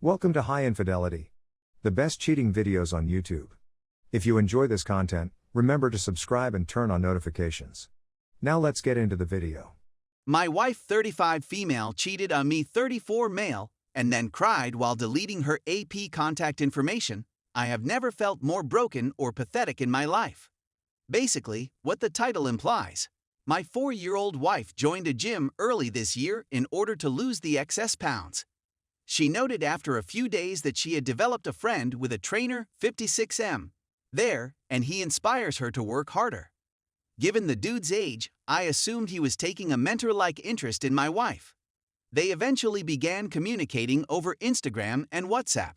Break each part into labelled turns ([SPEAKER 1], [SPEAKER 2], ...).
[SPEAKER 1] Welcome to High Infidelity, the best cheating videos on YouTube. If you enjoy this content, remember to subscribe and turn on notifications. Now let's get into the video.
[SPEAKER 2] My wife 35 female cheated on me 34 male and then cried while deleting her AP contact information. I have never felt more broken or pathetic in my life. Basically, what the title implies. My 4-year-old wife joined a gym early this year in order to lose the excess pounds. She noted after a few days that she had developed a friend with a trainer 56M there, and he inspires her to work harder. Given the dude's age, I assumed he was taking a mentor-like interest in my wife. They eventually began communicating over Instagram and WhatsApp.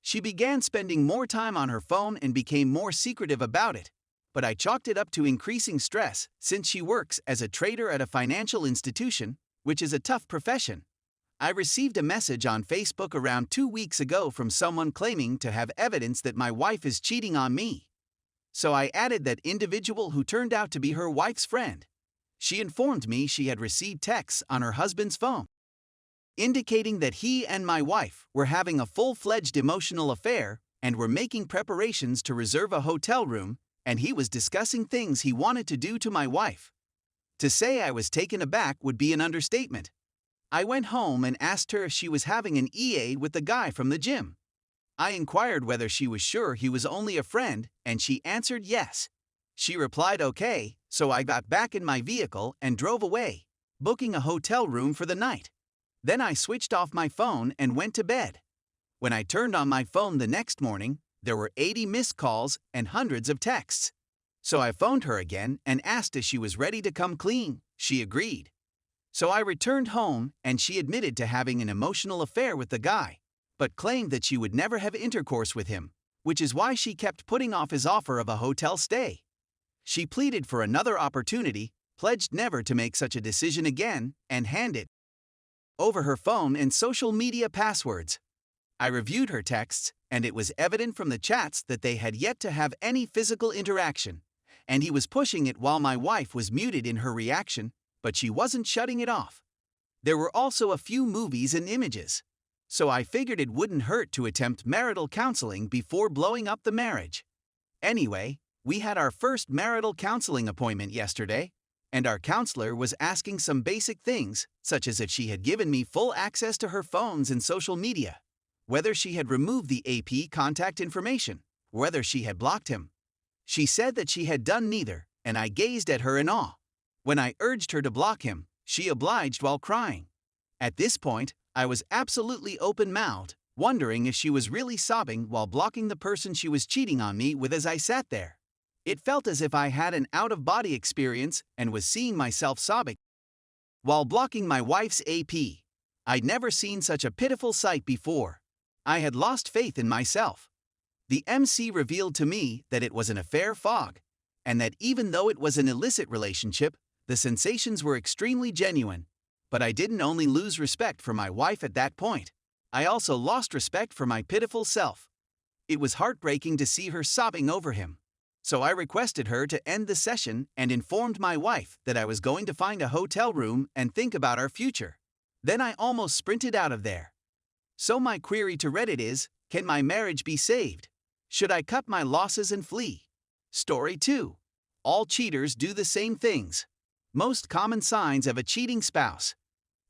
[SPEAKER 2] She began spending more time on her phone and became more secretive about it, but I chalked it up to increasing stress since she works as a trader at a financial institution, which is a tough profession. I received a message on Facebook around 2 weeks ago from someone claiming to have evidence that my wife is cheating on me. So I added that individual who turned out to be her wife's friend. She informed me she had received texts on her husband's phone, indicating that he and my wife were having a full-fledged emotional affair and were making preparations to reserve a hotel room, and he was discussing things he wanted to do to my wife. To say I was taken aback would be an understatement. I went home and asked her if she was having an EA with the guy from the gym. I inquired whether she was sure he was only a friend, and she answered yes. She replied okay, so I got back in my vehicle and drove away, booking a hotel room for the night. Then I switched off my phone and went to bed. When I turned on my phone the next morning, there were 80 missed calls and hundreds of texts. So I phoned her again and asked if she was ready to come clean. She agreed. So I returned home and she admitted to having an emotional affair with the guy, but claimed that she would never have intercourse with him, which is why she kept putting off his offer of a hotel stay. She pleaded for another opportunity, pledged never to make such a decision again, and handed over her phone and social media passwords. I reviewed her texts, and it was evident from the chats that they had yet to have any physical interaction, and he was pushing it while my wife was muted in her reaction, but she wasn't shutting it off. There were also a few movies and images. So I figured it wouldn't hurt to attempt marital counseling before blowing up the marriage. Anyway, we had our first marital counseling appointment yesterday, and our counselor was asking some basic things, such as if she had given me full access to her phones and social media, whether she had removed the AP contact information, whether she had blocked him. She said that she had done neither, and I gazed at her in awe. When I urged her to block him, she obliged while crying. At this point, I was absolutely open-mouthed, wondering if she was really sobbing while blocking the person she was cheating on me with as I sat there. It felt as if I had an out-of-body experience and was seeing myself sobbing while blocking my wife's AP. I'd never seen such a pitiful sight before. I had lost faith in myself. The MC revealed to me that it was an affair fog, and that even though it was an illicit relationship, the sensations were extremely genuine. But I didn't only lose respect for my wife at that point. I also lost respect for my pitiful self. It was heartbreaking to see her sobbing over him. So I requested her to end the session and informed my wife that I was going to find a hotel room and think about our future. Then I almost sprinted out of there. So my query to Reddit is, can my marriage be saved? Should I cut my losses and flee? Story 2. All cheaters do the same things. Most common signs of a cheating spouse.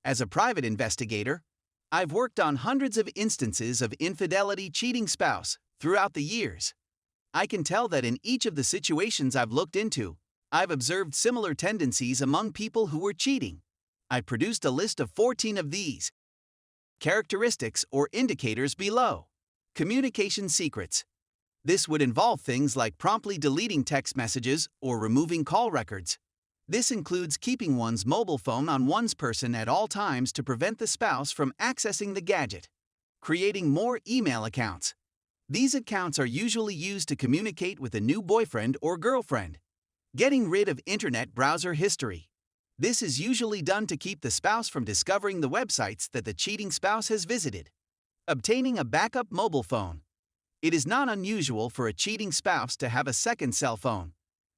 [SPEAKER 2] As a private investigator, I've worked on hundreds of instances of infidelity cheating spouse throughout the years. I can tell that in each of the situations I've looked into, I've observed similar tendencies among people who were cheating. I produced a list of 14 of these characteristics or indicators below. Communication secrets. This would involve things like promptly deleting text messages or removing call records. This includes keeping one's mobile phone on one's person at all times to prevent the spouse from accessing the gadget. Creating more email accounts. These accounts are usually used to communicate with a new boyfriend or girlfriend. Getting rid of internet browser history. This is usually done to keep the spouse from discovering the websites that the cheating spouse has visited. Obtaining a backup mobile phone. It is not unusual for a cheating spouse to have a second cell phone.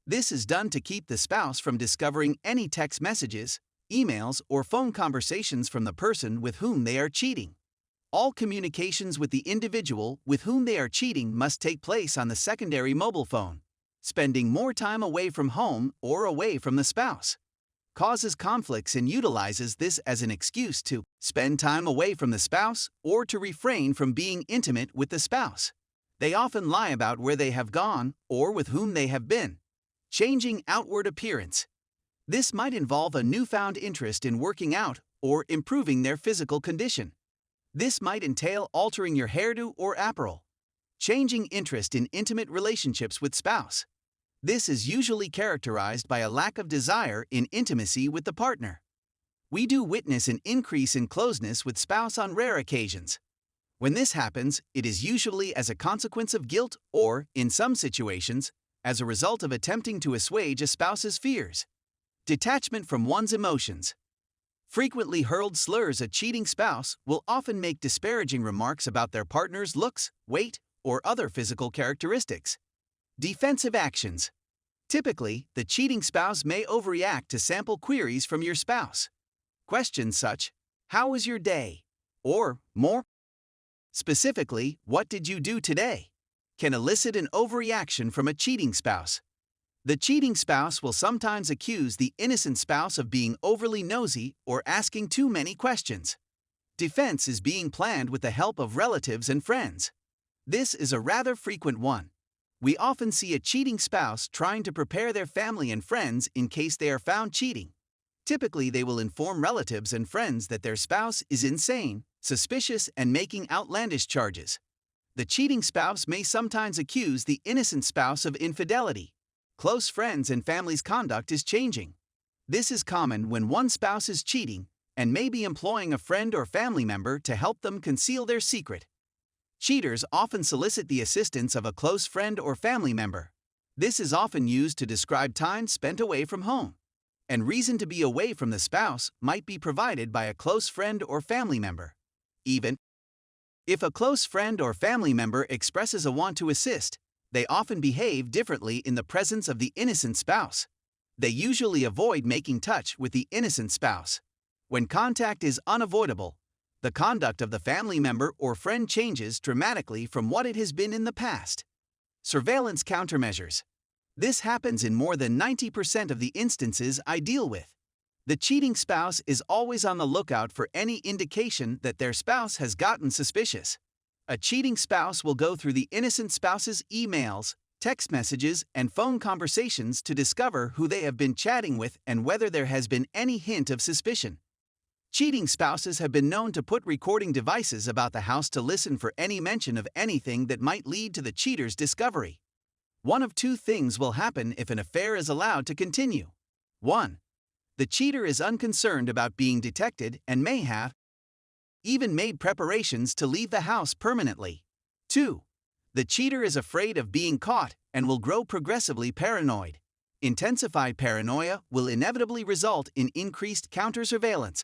[SPEAKER 2] This is done to keep the spouse from discovering any text messages, emails, or phone conversations from the person with whom they are cheating. All communications with the individual with whom they are cheating must take place on the secondary mobile phone. Spending more time away from home or away from the spouse causes conflicts and utilizes this as an excuse to spend time away from the spouse or to refrain from being intimate with the spouse. They often lie about where they have gone or with whom they have been. Changing outward appearance. This might involve a newfound interest in working out or improving their physical condition. This might entail altering your hairdo or apparel. Changing interest in intimate relationships with spouse. This is usually characterized by a lack of desire in intimacy with the partner. We do witness an increase in closeness with spouse on rare occasions. When this happens, it is usually as a consequence of guilt or, in some situations, as a result of attempting to assuage a spouse's fears. Detachment from one's emotions. Frequently hurled slurs at cheating spouse will often make disparaging remarks about their partner's looks, weight, or other physical characteristics. Defensive actions. Typically, the cheating spouse may overreact to sample queries from your spouse. Questions such, "How was your day?" or, more specifically, "What did you do today?" can elicit an overreaction from a cheating spouse. The cheating spouse will sometimes accuse the innocent spouse of being overly nosy or asking too many questions. Defense is being planned with the help of relatives and friends. This is a rather frequent one. We often see a cheating spouse trying to prepare their family and friends in case they are found cheating. Typically, they will inform relatives and friends that their spouse is insane, suspicious, and making outlandish charges. The cheating spouse may sometimes accuse the innocent spouse of infidelity. Close friends and family's conduct is changing. This is common when one spouse is cheating and may be employing a friend or family member to help them conceal their secret. Cheaters often solicit the assistance of a close friend or family member. This is often used to describe time spent away from home. And reason to be away from the spouse might be provided by a close friend or family member. Even if a close friend or family member expresses a want to assist, they often behave differently in the presence of the innocent spouse. They usually avoid making touch with the innocent spouse. When contact is unavoidable, the conduct of the family member or friend changes dramatically from what it has been in the past. Surveillance countermeasures. This happens in more than 90% of the instances I deal with. The cheating spouse is always on the lookout for any indication that their spouse has gotten suspicious. A cheating spouse will go through the innocent spouse's emails, text messages, and phone conversations to discover who they have been chatting with and whether there has been any hint of suspicion. Cheating spouses have been known to put recording devices about the house to listen for any mention of anything that might lead to the cheater's discovery. One of two things will happen if an affair is allowed to continue. 1. The cheater is unconcerned about being detected and may have even made preparations to leave the house permanently. 2. The cheater is afraid of being caught and will grow progressively paranoid. Intensified paranoia will inevitably result in increased counter-surveillance.